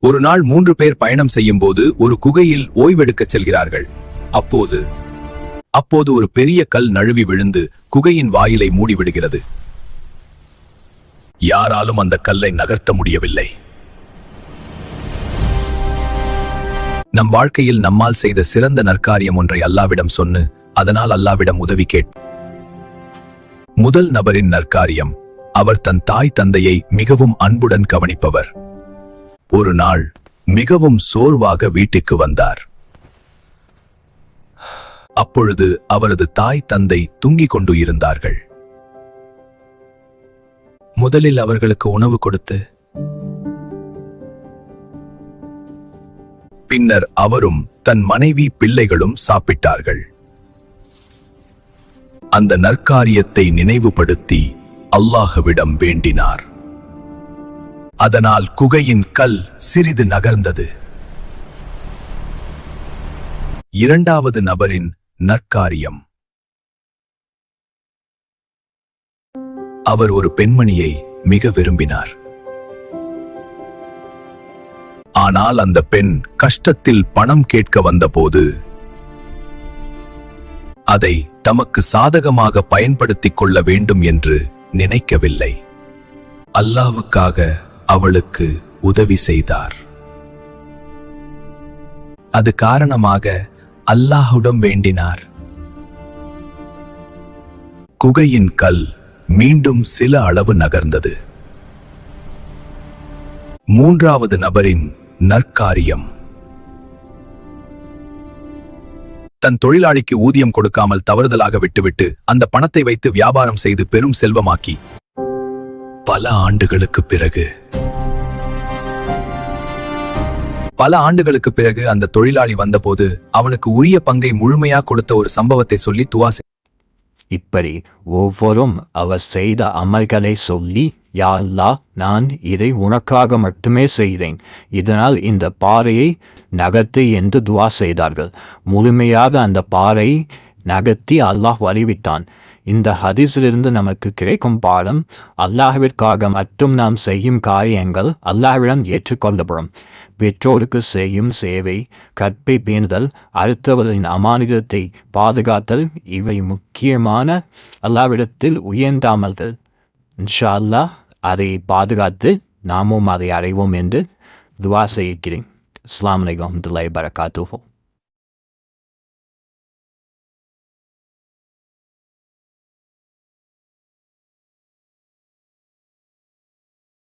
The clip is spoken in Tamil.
ஒரு நாள் 3 பேர் பயணம் செய்யும் போது ஒரு குகையில் ஓய்வெடுக்கச் செல்கிறார்கள். அப்போது ஒரு பெரிய கல் நழுவி விழுந்து குகையின் வாயிலை மூடிவிடுகிறது. யாராலும் அந்த கல்லை நகர்த்த முடியவில்லை. நம் வாழ்க்கையில் நம்மால் செய்த சிறந்த நற்காரியம் ஒன்றை அல்லாவிடம் சொன்னு, அதனால் அல்லாவிடம் உதவி முதல் நபரின் நற்காரியம், அவர் தன் தாய் தந்தையை மிகவும் அன்புடன் கவனிப்பவர். ஒரு நாள் மிகவும் சோர்வாக வீட்டுக்கு வந்தார். அப்பொழுது அவரது தாய் தந்தை தூங்கிக் கொண்டு இருந்தார்கள். முதலில் அவர்களுக்கு உணவு கொடுத்து பின்னர் அவரும் தன் மனைவி பிள்ளைகளும் சாப்பிட்டார்கள். அந்த நற்காரியத்தை நினைவுபடுத்தி அல்லாஹ்விடம் வேண்டினார். அதனால் குகையின் கல் சிறிது நகர்ந்தது. இரண்டாவது நபரின் நற்காரியம், அவர் ஒரு பெண்மணியை மிக விரும்பினார். ஆனால் அந்த பெண் கஷ்டத்தில் பணம் கேட்க வந்தபோது அதை தமக்கு சாதகமாக பயன்படுத்திக் கொள்ள வேண்டும் என்று நினைக்கவில்லை. அல்லாஹ்வுக்காக அவளுக்கு உதவி செய்தார். அது காரணமாக அல்லாஹ்விடம் வேண்டினார். குகையின் கல் மீண்டும் சில அளவு நகர்ந்தது. மூன்றாவது நபரின் நற்காரியம், தன் தொழிலாளிக்கு ஊதியம் கொடுக்காமல் தவறுதலாக விட்டுவிட்டு அந்த பணத்தை வைத்து வியாபாரம் செய்து பெரும் செல்வமாக்கி பல ஆண்டுகளுக்கு பிறகு அந்த தொழிலாளி வந்தபோது அவனுக்கு உரிய பங்கை முழுமையா கொடுத்த ஒரு சம்பவத்தை சொல்லி துவா இப்படி ஒவ்வொரும் அவர் செய்த அமல்களை சொல்லி, யா அல்லாஹ், நான் இதை உனக்காக மட்டுமே செய்தேன், இதனால் இந்த பாறையை நகர்த்து என்று துவா செய்தார்கள். முழுமையாக அந்த பாறையை நகர்த்தி அல்லாஹ் வழிவிட்டான். இந்த ஹதீஸிலிருந்து நமக்கு கிடைக்கும் பாடம், அல்லாஹ்விற்காக மட்டும் நாம் செய்யும் காரியங்கள் அல்லாஹ்விடம் ஏற்றுக்கொள்ளப்படும். பெற்றோருக்கு செய்யும் சேவை, கற்பை பேணுதல், அடுத்தவர்களின் அமானிதத்தை பாதுகாத்தல், இவை முக்கியமான அல்லாஹ்விடத்தில் உயர்ந்த அமல்கள். இன்ஷா அல்லாஹ் அதை பாதுகாத்து நாமும் அதை அடைவோம் என்று துவா செய்கிறேன். அஸ்ஸலாமு அலைக்கும் வரஹ்மத்துல்லாஹி வபரகாத்துஹு.